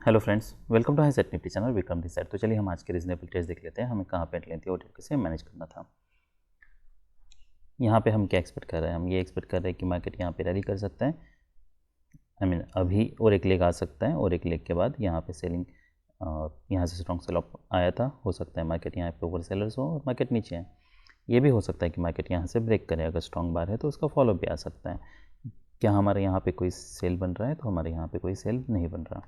Hello friends, welcome to high set Nifty channel Vikram this side. तो चलिए हम आज के रीजनेबल ट्रेड्स देख लेते हैं, हमें कहाँ पे लेनी थी और कैसे मैनेज करना था। यहाँ पे हम क्या एक्सपेक्ट कर रहे हैं? हम ये एक्सपेक्ट कर रहे हैं कि मार्केट यहाँ पे रैली कर सकता है, अभी और एक लेग आ सकता है और एक लेग के बाद यहाँ पे सेलिंग, यहाँ से स्ट्रॉन्ग सेल ऑफ आया था, हो सकता है मार्केट यहाँ पे ओवर सेलर्स हो और मार्केट नीचे है। ये भी हो सकता है कि मार्केट यहाँ से ब्रेक करे, अगर स्ट्रॉन्ग बार है तो उसका फॉलो भी आ सकता है। क्या हमारे यहाँ पे कोई सेल बन रहा है? तो हमारे यहाँ पे कोई सेल नहीं बन रहा।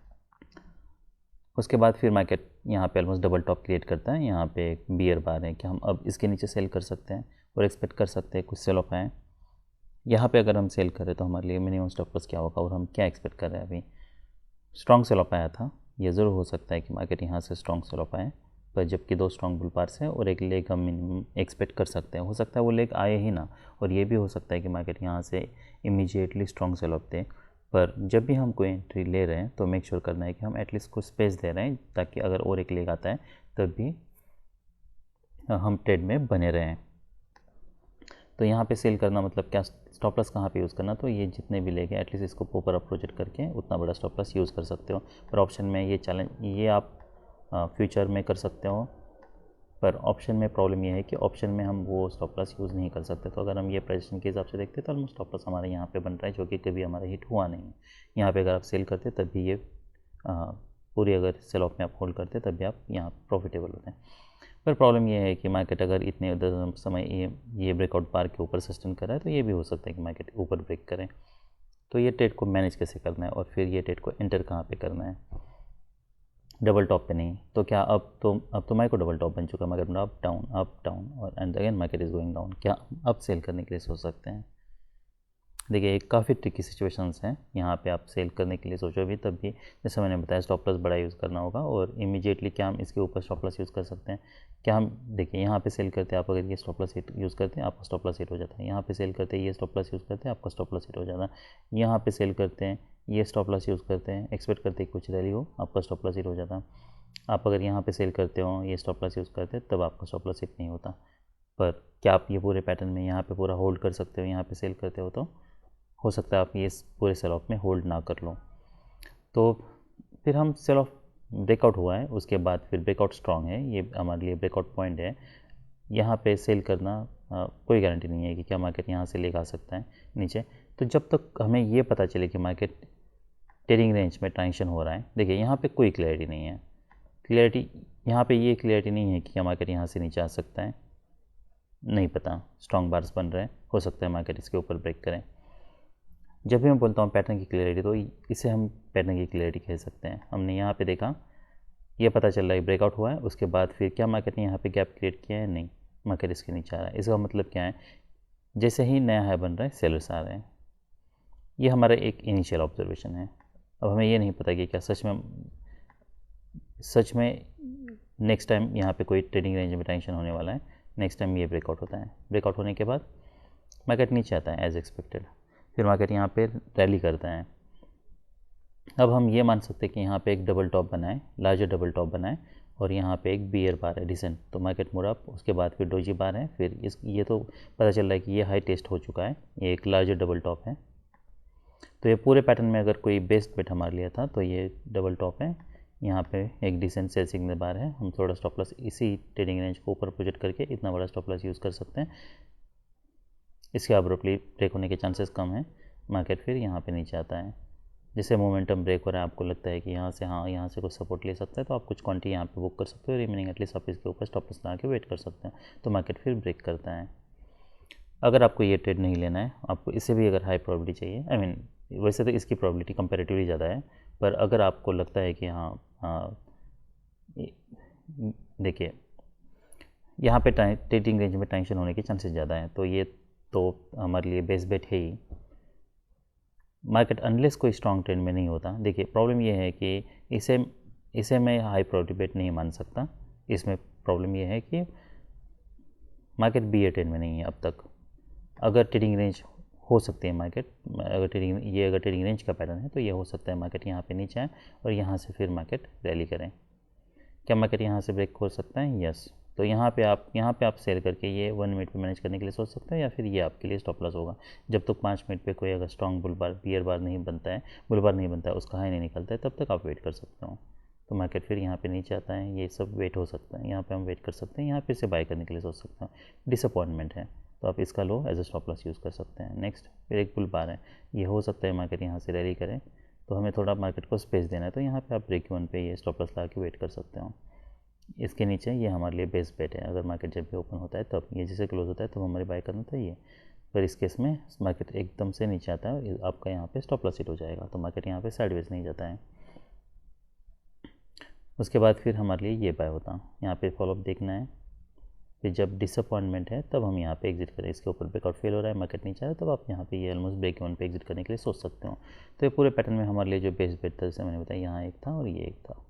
उसके बाद फिर मार्केट यहाँ पे ऑलमोस्ट डबल टॉप क्रिएट करता है, यहाँ पे एक बियर बार है कि हम अब इसके नीचे सेल कर सकते हैं और एक्सपेक्ट कर सकते हैं कुछ सेल ऑफ आए। यहाँ पे अगर हम सेल करें तो हमारे लिए मिनिमम स्टॉप लॉस क्या होगा और हम क्या एक्सपेक्ट कर रहे हैं? अभी स्ट्रॉन्ग सेल ऑफ आया था, ये ज़रूर हो सकता है कि मार्केट यहाँ से स्ट्रॉन्ग सेल ऑफ आए, पर जबकि दो स्ट्रॉन्ग बुल पार्स है और एक लेग हम मिनिमम एक्सपेक्ट कर सकते हैं। हो सकता है वो लेग आए ही ना, और ये भी हो सकता है कि मार्केट यहाँ से इमीडिएटली स्ट्रॉन्ग सेल ऑफ दे। पर जब भी हम कोई एंट्री ले रहे हैं तो मेक श्योर करना है कि हम एटलीस्ट कुछ स्पेस दे रहे हैं, ताकि अगर और एक लेग आता है तब भी हम ट्रेड में बने रहें। तो यहाँ पे सेल करना मतलब क्या? स्टॉप लॉस कहाँ पे यूज़ करना? तो ये जितने भी लेग हैं एटलीस्ट इसको ऊपर अप प्रोजेक्ट करके उतना बड़ा स्टॉप लॉस यूज़ कर सकते हो। पर ऑप्शन में ये चैलेंज, ये आप फ्यूचर में कर सकते हो, पर ऑप्शन में प्रॉब्लम ये है कि ऑप्शन में हम वो स्टॉप लॉस यूज़ नहीं कर सकते। तो अगर हम ये प्रेजेंटेशन के हिसाब से देखते तो ऑलमोस्ट स्टॉप लॉस हमारे यहाँ पे बन रहा है, जो कि कभी हमारा हिट हुआ नहीं है। यहाँ पे अगर आप सेल करते तब भी ये पूरी, अगर सेल ऑफ में आप होल्ड करते तब भी आप यहाँ प्रॉफिटेबल होते हैं। पर प्रॉब्लम ये है कि मार्केट अगर इतने समय ये ब्रेकआउट बार के ऊपर सस्टेन कर रहा है, तो ये भी हो सकता है कि मार्केट ऊपर ब्रेक करें। तो ये ट्रेड को मैनेज कैसे करना है और फिर ये ट्रेड को एंटर कहाँ पे करना है? डबल टॉप पे नहीं तो क्या? अब तो मार्केट डबल टॉप बन चुका है, मार्केट अप डाउन और and again market is going down. क्या अब सेल करने के लिए सोच सकते हैं? देखिए, एक काफ़ी ट्रिकी सिचुएशंस हैं। यहाँ पे आप सेल करने के लिए सोचो भी, तब भी जैसे मैंने बताया स्टॉप लॉस बड़ा यूज़ करना होगा। और इमीडिएटली क्या हम इसके ऊपर स्टॉप लॉस यूज़ कर सकते हैं? क्या हम, देखिए यहाँ पे सेल करते हैं आप, अगर ये स्टॉप लॉस हिट यूज़ करते हैं आपका स्टॉप लॉस हिट हो जाता है। यहाँ पे सेल करते हैं, ये स्टॉप लॉस यूज़ करते हैं, आपका स्टॉप लॉस हिट हो जाता है। यहाँ पे सेल करते हैं, ये स्टॉप लॉस यूज़ करते हैं, एक्सपेक्ट करते हैं कुछ रैली हो, आपका स्टॉप लॉस हिट हो जाता है। आप अगर यहाँ पे सेल करते हो, ये स्टॉप लॉस यूज़ करते हैं, तब आपका स्टॉप लॉस हिट नहीं होता। पर क्या आप ये पूरे पैटर्न में यहाँ पे पूरा होल्ड कर सकते हो? यहाँ पे सेल करते हो तो हो सकता है आप ये पूरे सेल ऑफ में होल्ड ना कर लो। तो फिर हम सेल ऑफ ब्रेकआउट हुआ है, उसके बाद फिर ब्रेकआउट स्ट्रॉन्ग है, ये हमारे लिए ब्रेकआउट पॉइंट है। यहाँ पे सेल करना कोई गारंटी नहीं है कि क्या मार्केट यहाँ से लेकर आ सकता है नीचे। तो जब तक हमें ये पता चले कि मार्केट ट्रेडिंग रेंज में ट्रांजिशन हो रहा है, देखिए यहाँ पे कोई क्लैरिटी नहीं है। यहाँ पे ये क्लैरिटी नहीं है कि क्या मार्केट यहाँ से नीचे आ सकता है, नहीं पता। स्ट्रॉन्ग बार्स बन रहे हैं, हो सकता है मार्केट इसके ऊपर ब्रेक करें। जब भी मैं बोलता हूँ पैटर्न की क्लैरिटी, तो इसे हम पैटर्न की क्लैरिटी कह सकते हैं। हमने यहाँ पे देखा, ये पता चल रहा है ब्रेकआउट हुआ है, उसके बाद फिर क्या मार्केट ने यहाँ पे गैप क्रिएट किया है? नहीं, मार्केट इसके नीचे आ रहा है। इसका मतलब क्या है? जैसे ही नया हाई बन रहा है सेलर्स आ रहे हैं। ये हमारा एक इनिशियल ऑब्जर्वेशन है। अब हमें ये नहीं पता कि क्या सच में नेक्स्ट टाइम यहाँ पे कोई ट्रेडिंग रेंज में टेंशन होने वाला है। नेक्स्ट टाइम ये ब्रेकआउट होता है, ब्रेकआउट होने के बाद मार्केट नीचे आता है एज एक्सपेक्टेड, फिर मार्केट यहाँ पे रैली करता है। अब हम ये मान सकते हैं कि यहाँ पे एक डबल टॉप बनाए, लार्जर डबल टॉप बनाए, और यहाँ पे एक बियर बार है डिसेंट, तो मार्केट मोड़ अप, उसके बाद फिर डोजी बार है। फिर ये तो पता चल रहा है कि ये हाई टेस्ट हो चुका है, ये एक लार्जर डबल टॉप है। तो ये पूरे पैटर्न में अगर कोई बेस्ट बेट हमारे लिए था तो ये डबल टॉप है। यहाँ पे एक डिसेंट सेल सिग्नल बार है, हम थोड़ा स्टॉप लॉस इसी ट्रेडिंग रेंज को ऊपर प्रोजेक्ट करके इतना बड़ा स्टॉप लॉस यूज़ कर सकते हैं। इसके अब्रप्टली ब्रेक होने के चांसेस कम हैं। मार्केट फिर यहाँ पे नीचे आता है, जैसे मोमेंटम ब्रेक हो रहा है, आपको लगता है कि यहाँ से कुछ सपोर्ट ले सकता है, तो आप कुछ क्वांटिटी यहाँ पे बुक कर सकते हो, रिमेनिंग एटलीस्ट आप इसके ऊपर स्टॉप लॉस लगा के वेट कर सकते हैं। तो मार्केट फिर ब्रेक करता है। अगर आपको ये ट्रेड नहीं लेना है, आपको इससे भी अगर हाई प्रोबेबिलिटी चाहिए, वैसे तो इसकी प्रोबेबिलिटी कंपैरेटिवली ज़्यादा है, पर अगर आपको लगता है कि देखिए यहाँ पे ट्रेडिंग रेंज में टेंशन होने के चांसेस ज़्यादा हैं, तो ये तो हमारे लिए बेस्ट बेट है ही। मार्केट अनलेस कोई स्ट्रॉन्ग ट्रेंड में नहीं होता, देखिए प्रॉब्लम ये है कि इसे मैं हाई प्रोबेबिलिटी बेट नहीं मान सकता। इसमें प्रॉब्लम ये है कि मार्केट बी ट्रेंड में नहीं है अब तक। अगर ट्रेडिंग रेंज हो सकती है मार्केट, अगर ट्रेडिंग रेंज का पैटर्न है तो ये हो सकता है मार्केट यहाँ पे नीचे आए और यहाँ से फिर मार्केट रैली करें। क्या मार्केट यहाँ से ब्रेक हो सकता है? यस। तो यहाँ पे आप सेल करके ये 1 मिनट पे मैनेज करने के लिए सोच सकते हो, या फिर ये आपके लिए स्टॉप लॉस होगा। जब तक 5 मिनट पे कोई अगर स्ट्रॉन्ग बियर बार नहीं बनता है, उसका हाई नहीं निकलता है, तब तक आप वेट कर सकते हो। तो मार्केट फिर यहाँ पे नीचे आता है, ये सब वेट हो सकता है, यहाँ पे हम वेट कर सकते हैं, यहाँ फिर से बाय करने के लिए सोच सकते हैं। डिसअपॉइंटमेंट है तो आप इसका low as a stop loss use कर सकते हैं। नेक्स्ट फिर एक बुल बार है, ये हो सकता है मार्केट यहाँ से रैली करें, तो हमें थोड़ा मार्केट को स्पेस देना है, तो यहाँ पे आप ब्रेक इवन पे ये स्टॉप लॉस लगा के वेट कर सकते हो। इसके नीचे ये हमारे लिए बेस्ट बेट है, अगर मार्केट जब भी ओपन होता है तब ये जैसे क्लोज होता है तब हमारे बाय करना चाहिए। पर इस केस में मार्केट एकदम से नीचे आता है, आपका यहाँ पे स्टॉप लॉस हिट हो जाएगा, तो मार्केट यहाँ पे साइडवेज नहीं जाता है। उसके बाद फिर हमारे लिए ये बाय होता, यहाँ पे फॉलोअप देखना है। फिर जब डिसअपॉइंटमेंट है तब हम यहाँ पे एग्जिट करें, इसके ऊपर ब्रेकआउट फेल हो रहा है, मार्केट नीचे आ रहा है, तब आप यहाँ पे ये ऑलमोस्ट ब्रेक इवन पे एग्जिट करने के लिए सोच सकते हो। तो ये पूरे पैटर्न में हमारे लिए जो बेस्ट बेट था, जैसे मैंने बताया, यहाँ एक था और ये एक था।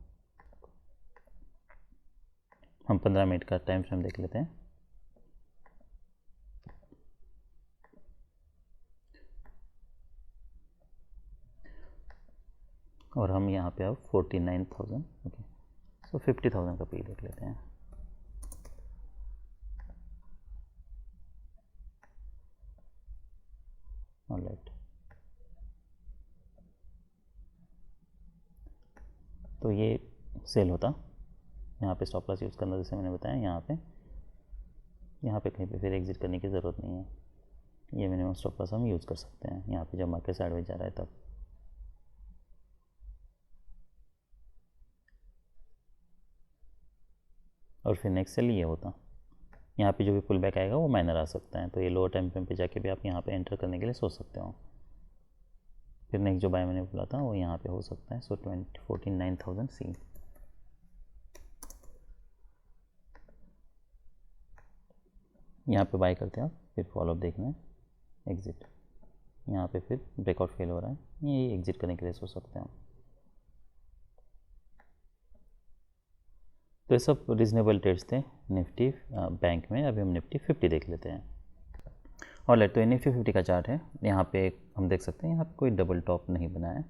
हम 15 मिनट का टाइम फ्रेम देख लेते हैं। और हम यहाँ पे अब 49,000, ओके, सो 50,000 का पी देख लेते हैं। ऑलराइट, तो ये सेल होता, यहाँ पे स्टॉप लॉस यूज़ करना जैसे मैंने बताया, यहाँ पे कहीं पे फिर एग्जिट करने की ज़रूरत नहीं है, ये मिनिमम स्टॉप लॉस हम यूज़ कर सकते हैं यहाँ पे जब मार्केट साइडवेज जा रहा है तब। और फिर नेक्स्ट सेल ये होता, यहाँ पे जो भी पुल बैक आएगा वो माइनर आ सकता है, तो ये लोअर टाइम फ्रेम पे जाके भी आप यहाँ पे एंटर करने के लिए सोच सकते हो। फिर नेक्स्ट जो बाय मैंने बोला था वो यहाँ पे हो सकता है, सो 49,000 सी। यहाँ पे बाय करते हैं आप, फिर फॉलोअप देखना है, एग्जिट। यहाँ पे फिर ब्रेकआउट फेल हो रहा है, ये एग्जिट करने के लिए सोच सकते हो। तो ये सब रीजनेबल ट्रेड्स थे निफ्टी बैंक में। अभी हम निफ्टी 50 देख लेते हैं। और तो ये निफ्टी 50 का चार्ट है, यहाँ पे हम देख सकते हैं यहाँ पे कोई डबल टॉप नहीं बना है।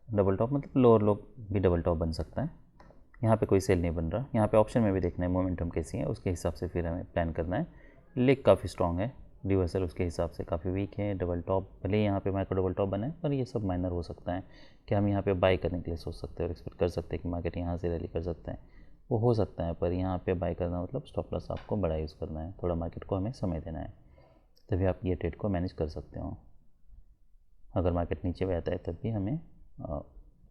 डबल टॉप मतलब लोअर लो भी डबल टॉप बन सकता है, यहाँ पे कोई सेल नहीं बन रहा। यहाँ पे ऑप्शन में भी देखना है मोमेंटम कैसी है, उसके हिसाब से फिर हमें प्लान करना है। लेग काफ़ी स्ट्रॉन्ग है, रिवर्सल उसके हिसाब से काफ़ी वीक है। डबल टॉप भले ही यहाँ पे माइक्रो डबल टॉप बना है, पर ये सब माइनर हो सकता है कि हम यहाँ पे बाय करने के लिए सोच सकते हैं और एक्सपेक्ट कर सकते हैं कि मार्केट यहाँ से रैली कर सकते हैं, वो हो सकता है। पर यहाँ पे बाय करना मतलब स्टॉप लॉस आपको बड़ा यूज़ करना है, थोड़ा मार्केट को हमें समय देना है, तभी आप ये ट्रेड को मैनेज कर सकते हो। अगर मार्केट नीचे भी आता है तब भी हमें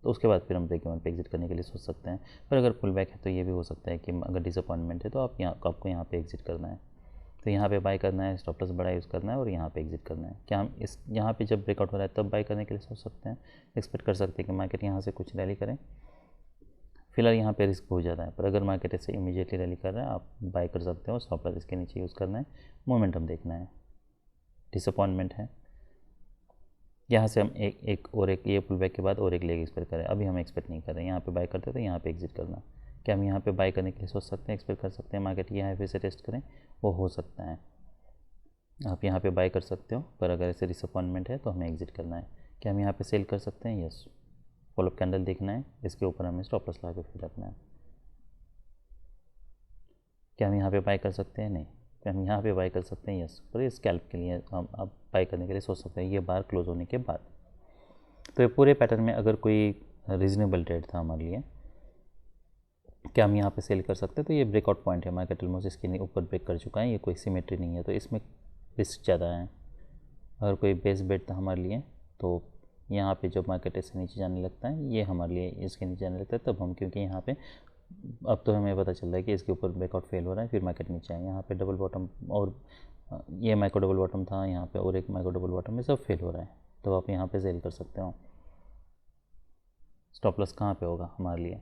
तो उसके बाद फिर हम ब्रेक इवन पे एग्जिट करने के लिए सोच सकते हैं। पर अगर पुल बैक है तो ये भी हो सकता है कि अगर डिसअपॉइंटमेंट है तो आपको यहाँ पे एग्जिट करना है, तो यहाँ पे बाय करना है, स्टॉप लॉस बड़ा यूज़ करना है और यहाँ पे एग्जिट करना है। क्या हम इस यहाँ पे जब ब्रेकआउट हो रहा है तब बाय करने के लिए सोच सकते हैं, एक्सपेक्ट कर सकते हैं कि मार्केट यहाँ से कुछ रैली करें। फिलहाल यहाँ पे रिस्क बहुत ज़्यादा है, पर अगर मार्केट ऐसे इमीडिएटली रैली कर रहा है आप बाय कर सकते हो। स्टॉप लॉस इसके नीचे यूज़ करना है, मोमेंटम देखना है। डिसअपॉइंटमेंट है, यहाँ से हम एक ये पुल बैक के बाद और एक लेग एक्सपेक्ट करें, अभी हम एक्सपेक्ट नहीं कर रहे हैं। यहाँ पे बाय करते तो यहाँ पे एग्जिट करना। क्या हम यहाँ पे बाय करने के लिए सोच सकते हैं, एक्सपेक्ट कर सकते हैं मार्केट यहाँ फिर से टेस्ट करें, वो हो सकता है। आप यहाँ पे बाय कर सकते हो, पर अगर ऐसे डिसअपॉइंटमेंट है तो हमें एग्जिट करना है। क्या हम यहाँ पे सेल कर सकते हैं, यस। फॉलोअप कैंडल देखना है, इसके ऊपर हमें स्टॉप लॉस लगा के फिर रखना है। क्या हम यहाँ पे बाय कर सकते हैं, नहीं। क्या हम यहाँ पे बाय कर सकते हैं, यस। पर इस स्कैल्प के लिए हम अब बाय करने के लिए सोच सकते हैं ये बार क्लोज होने के बाद। तो ये पूरे पैटर्न में अगर कोई रीजनेबल ट्रेड था हमारे लिए, क्या हम यहाँ पे सेल कर सकते हैं, तो ये ब्रेकआउट पॉइंट है, मार्केट ऑलमोस्ट इसके ऊपर ब्रेक कर चुका है, ये कोई सिमेट्री नहीं है, तो इसमें रिस्क ज़्यादा है। अगर कोई बेस बेट था हमारे लिए, तो यहाँ पे जब मार्केट ऐसे नीचे जाने लगता है, ये हमारे लिए इसके नीचे जाने लगता है, तब हम, क्योंकि यहाँ पे अब तो हमें पता चल रहा है कि इसके ऊपर ब्रेकआउट फेल हो रहा है, फिर मार्केट नीचे आए, यहाँ पे डबल बॉटम और ये माइक्रो डबल बॉटम था यहाँ पे और एक माइक्रो डबल बॉटम में सब फेल हो रहा है, तो आप यहाँ पे सेल कर सकते हो। स्टॉप लॉस कहाँ पे होगा हमारे लिए,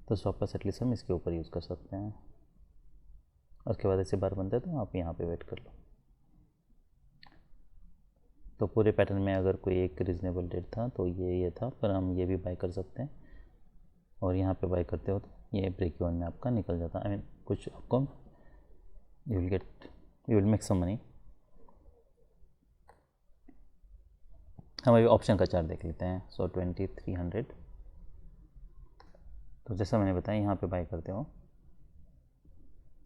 तो स्टॉप लॉस एटलीस्ट हम इसके ऊपर यूज़ कर सकते हैं। उसके बाद ऐसे बार बनता है तो आप यहाँ पे वेट कर लो। तो पूरे पैटर्न में अगर कोई एक रीजनेबल रेट था तो ये था, पर हम ये भी बाय कर सकते हैं। और यहाँ पे बाय करते हो तो ये ब्रेक इवन में आपका निकल जाता है, आई मीन कुछ आपको you will make some money. हम अभी ऑप्शन का चार्ट देख लेते हैं। सो 2300 तो जैसा मैंने बताया यहाँ पे बाय करते हो,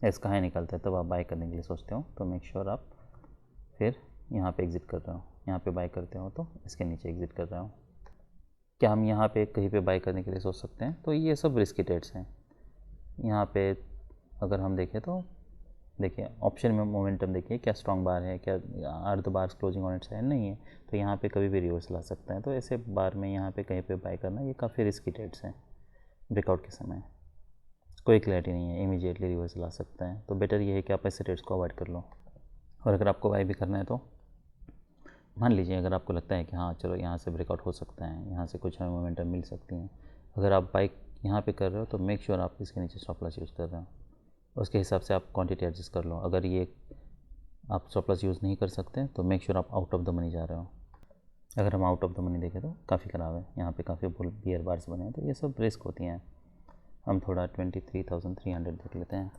इसका हाई निकलता है तब आप बाय करने के लिए सोचते हो, तो मेक श्योर आप फिर यहाँ पे एग्ज़िट कर रहे हो। यहाँ पे बाय करते हो तो इसके नीचे एग्ज़िट कर रहे हो। क्या हम यहाँ पे कहीं पे बाय करने के लिए सोच सकते हैं? तो ये सब रिस्की ट्रेड्स हैं। यहाँ पे अगर हम देखें तो देखिए ऑप्शन में मोमेंटम देखिए, क्या स्ट्रॉन्ग बार है, क्या are the bars closing on its है, नहीं है, तो यहाँ पे कभी भी रिवर्सल आ सकता है। तो ऐसे बार में यहाँ पे कहीं पे बाय करना ये काफ़ी रिस्की ट्रेड्स हैं। ब्रेकआउट के समय कोई क्लैरिटी नहीं है, इमीडिएटली रिवर्सल आ सकता है, तो बेटर ये है कि आप ऐसे ट्रेड्स को अवॉइड कर लो। और अगर आपको बाय भी करना है तो मान लीजिए अगर आपको लगता है कि हाँ चलो यहाँ से ब्रेकआउट हो सकता है, यहाँ से कुछ हमें मोमेंटम मिल सकती हैं, अगर आप बाइक यहाँ पे कर रहे हो तो मेक श्योर आप इसके नीचे स्टॉप लॉस यूज़ कर रहे हो, उसके हिसाब से आप क्वांटिटी एडजस्ट कर लो। अगर ये आप स्टॉप लॉस यूज़ नहीं कर सकते तो मेक श्योर आप आउट ऑफ द मनी जा रहे हो। अगर हम आउट ऑफ द मनी देखें तो काफ़ी ख़राब है, यहाँ पे काफ़ी बुल बियर बार्स बने हैं, तो ये सब रिस्क होती हैं। हम थोड़ा 23,300 देख लेते हैं।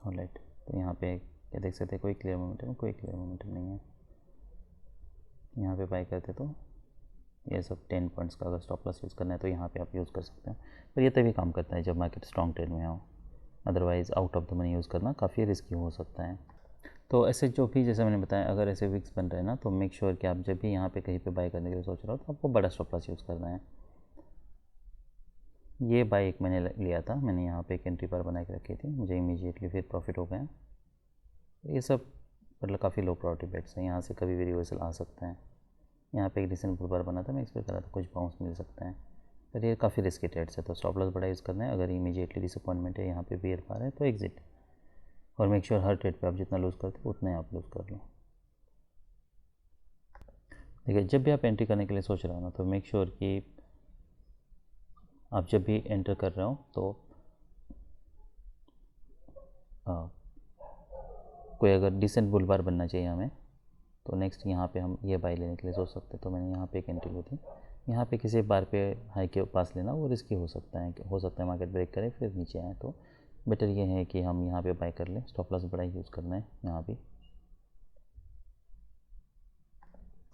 ऑलराइट, तो यहाँ पे क्या देख सकते हैं, कोई क्लियर मोमेंटम नहीं है। यहाँ पे बाय करते तो ये सब 10 पॉइंट्स का अगर स्टॉप लॉस यूज़ करना है तो यहाँ पे आप यूज़ कर सकते हैं, पर ये तभी काम करता है जब मार्केट स्ट्रॉन्ग ट्रेड में हो, otherwise out of the money use करना काफ़ी रिस्की हो सकता है। तो ऐसे जो भी जैसे मैंने बताया, अगर ऐसे विक्स बन रहे हैं ना, तो मेक श्योर कि आप जब भी यहाँ पे कहीं पे बाय करने के लिए सोच रहे हो तो आपको बड़ा स्टॉप लॉस यूज़ करना है। ये बाय एक मैंने लिया था, मैंने यहाँ पे एक एंट्री बार बना के रखी थी, मुझे इमीडिएटली फिर प्रॉफिट हो गया। ये सब मतलब काफ़ी लो प्रायोरिटी बेट्स हैं, यहाँ से कभी भी रिवर्सल आ सकता है। यहाँ पे एक डिसेंट बुल बार बना था, मैं एक्सपेक्ट कर रहा था कुछ बाउंस मिल सकता है, पर ये काफ़ी रिस्की ट्रेड्स है, तो स्टॉप लॉस बड़ा यूज़ करना है। अगर इमीडिएटली डिसअपॉइंटमेंट है, यहाँ पे बियर बार है तो एग्जिट, और मेक श्योर हर ट्रेड पे आप जितना लूज़ करते हो उतना ही आप लूज़ कर लो। देखिए जब भी आप एंट्री करने के लिए सोच रहे हो ना, तो मेक श्योर कि आप जब भी एंटर कर रहे हो तो कोई अगर डिसेंट बुल बार बनना चाहिए हमें, तो नेक्स्ट यहाँ पे हम ये बाय लेने के लिए सोच सकते हैं। तो मैंने यहाँ पे एक एंट्री ली थी, यहाँ पे किसी बार पे हाई के पास लेना वो रिस्की हो सकता है, मार्केट ब्रेक करे फिर नीचे आए, तो बेटर ये है कि हम यहाँ पे बाय कर लें। स्टॉप लॉस बड़ा यूज़ करना है यहाँ भी।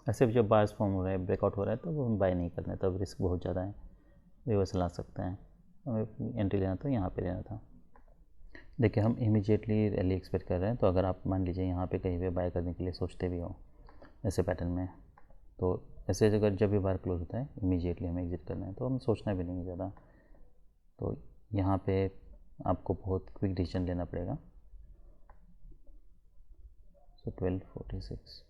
ऐसे भी जब बार्स फॉर्म हो रहा है, ब्रेकआउट हो रहा है, तो वो हम बाय नहीं करना है, तब रिस्क बहुत ज़्यादा है, रिवर्सल आ सकता है। हमें एंट्री लेना था, यहाँ पे लेना था। देखिए हम इमीडिएटली रैली एक्सपेक्ट कर रहे हैं, तो अगर आप मान लीजिए यहाँ पे कहीं पे बाय करने के लिए सोचते भी हो ऐसे पैटर्न में, तो ऐसे अगर जब भी बार क्लोज होता है इमीडिएटली हमें एग्जिट करना है, तो हम सोचना भी नहीं ज़्यादा। तो यहाँ पे आपको बहुत क्विक डिसीजन लेना पड़ेगा। सो 1246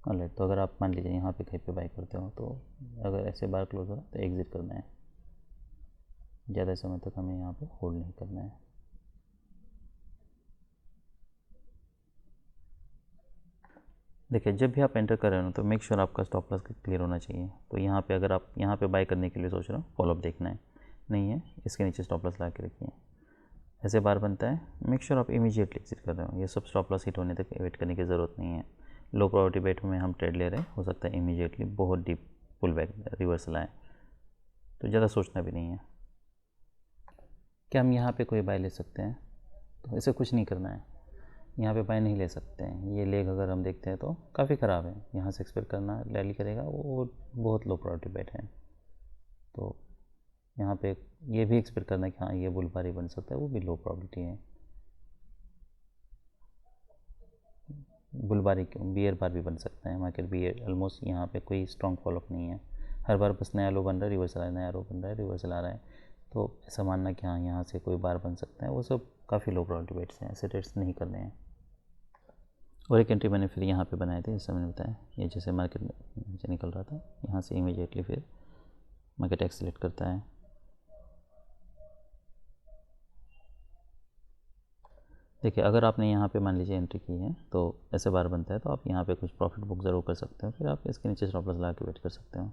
ऑलराइट, तो अगर आप मान लीजिए यहाँ पे कहीं पे बाय करते हो, तो अगर ऐसे बार क्लोज हो रहा है तो एग्ज़िट करना है, ज़्यादा समय तक हमें यहाँ पे होल्ड नहीं करना है। देखिए जब भी आप एंटर कर रहे हो तो मेक श्योर आपका स्टॉप लॉस क्लियर होना चाहिए। तो यहाँ पे अगर आप यहाँ पे बाय करने के लिए सोच रहे हो, फॉलोअप देखना है, नहीं है इसके नीचे स्टॉप लॉस ला के रखिए। ऐसे बार बनता है, मेक श्योर आप इमीडिएटली एग्जिट कर रहे हो। ये सब स्टॉप लॉस हिट होने तक वेट करने की ज़रूरत नहीं है। लो प्रायोरिटी बेट में हम ट्रेड ले रहे हैं, हो सकता है इमीडिएटली बहुत डीप पुल बैक रिवर्सल आए, तो ज़्यादा सोचना भी नहीं है। क्या हम यहाँ पे कोई बाय ले सकते हैं? तो इसे कुछ नहीं करना है, यहाँ पे बाय नहीं ले सकते हैं। ये लेग अगर हम देखते हैं तो काफ़ी ख़राब है, यहाँ से एक्सपेक्ट करना रैली करेगा, वो बहुत लो प्रायोरिटी बेट है। तो यहाँ पे ये भी एक्सपेक्ट करना है कि हाँ ये बुल बार ही बन सकता है, वो भी लो प्रॉबिलिटी है। बुल बार ही क्यों, बियर बार भी बन सकता है, मार्केट बियर ऑलमोस्ट यहाँ पे कोई स्ट्रॉन्ग फॉलोअप नहीं है। हर बार बस नया लो बन रहा है, रिवर्सल आ रहा है, नया लो बन रहा है, रिवर्सल आ रहा है। तो ऐसा मानना कि हाँ यहाँ से कोई बार बन सकता है, वो सब काफ़ी लो प्रॉबिलिटी बेट्स हैं, ऐसे ट्रेड्स नहीं करने हैं। और एक एंट्री मैंने फिर यहाँ पे बनाए थे, जैसे मैंने बताया, ये जैसे मार्केट में नीचे निकल रहा था, यहाँ से इमीडिएटली फिर मार्केट एक्सेलेरेट करता है। देखिए अगर आपने यहाँ पे मान लीजिए एंट्री की है, तो ऐसे बार बनता है, तो आप यहाँ पे कुछ प्रॉफिट बुक ज़रूर कर सकते हो, फिर आप इसके नीचे स्टॉप लॉस लगा के वेट कर सकते हो।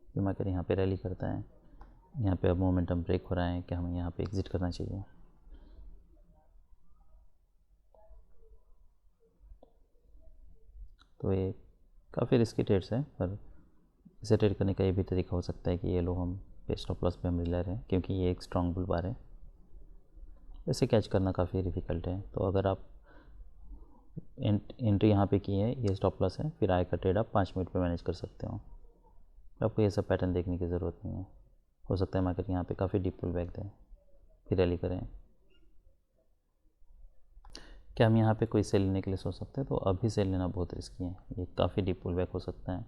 फिर मार्केट यहाँ पे रैली करता है, यहाँ पे अब मोमेंटम ब्रेक हो रहा है, कि हमें यहाँ पे एग्जिट करना चाहिए। तो ये काफ़ी रिस्की ट्रेड्स है, पर इसे ट्रेड करने का ये भी तरीका हो सकता है कि ये लो हम पे स्टॉप लॉस पे हम ले रहे हैं, क्योंकि ये एक स्ट्रॉन्ग बुल बार है। इसे कैच करना काफ़ी डिफ़िकल्ट है। तो अगर आप एंट्री यहाँ पे की है, ये स्टॉप लॉस है, फिर आय का ट्रेड आप 5 मिनट पे मैनेज कर सकते हो। आपको ये सब पैटर्न देखने की ज़रूरत नहीं है। हो सकता है मार्केट यहाँ पे काफ़ी डीप पुल बैक दें, फिर रैली करें। क्या हम यहाँ पे कोई सेल लेने के लिए सोच सकते हैं? तो अभी सेल लेना बहुत रिस्की है, ये काफ़ी डीप पुल बैक हो सकता है,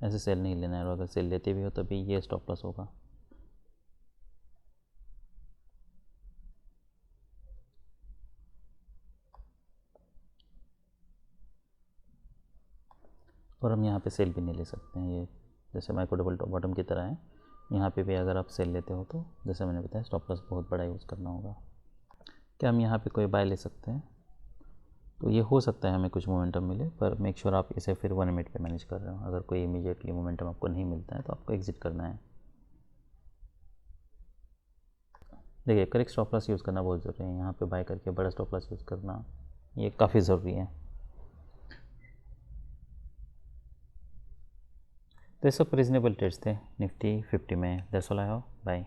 ऐसे सेल नहीं लेना है। और अगर सेल लेते भी हो तभी ये स्टॉप लॉस होगा। और हम यहाँ पे सेल भी नहीं ले सकते हैं, ये जैसे माइक्रो डबल टॉप बॉटम की तरह है। यहाँ पे भी अगर आप सेल लेते हो तो जैसे मैंने बताया स्टॉप लॉस बहुत बड़ा यूज़ करना होगा। क्या हम यहाँ पे कोई बाय ले सकते हैं? तो ये हो सकता है हमें कुछ मोमेंटम मिले, पर मेक श्योर आप इसे फिर 1 मिनट पे मैनेज कर रहे हो। अगर कोई इमीडिएटली मोमेंटम आपको नहीं मिलता है तो आपको एग्जिट करना है। देखिए, करेक्ट स्टॉप लॉस यूज़ करना बहुत ज़रूरी है। यहाँ पे बाय करके बड़ा स्टॉप लॉस यूज़ करना ये काफ़ी ज़रूरी है। तो ये सब रीजनेबल ट्रेड्स थे निफ्टी 50 में। That's all I have. Bye.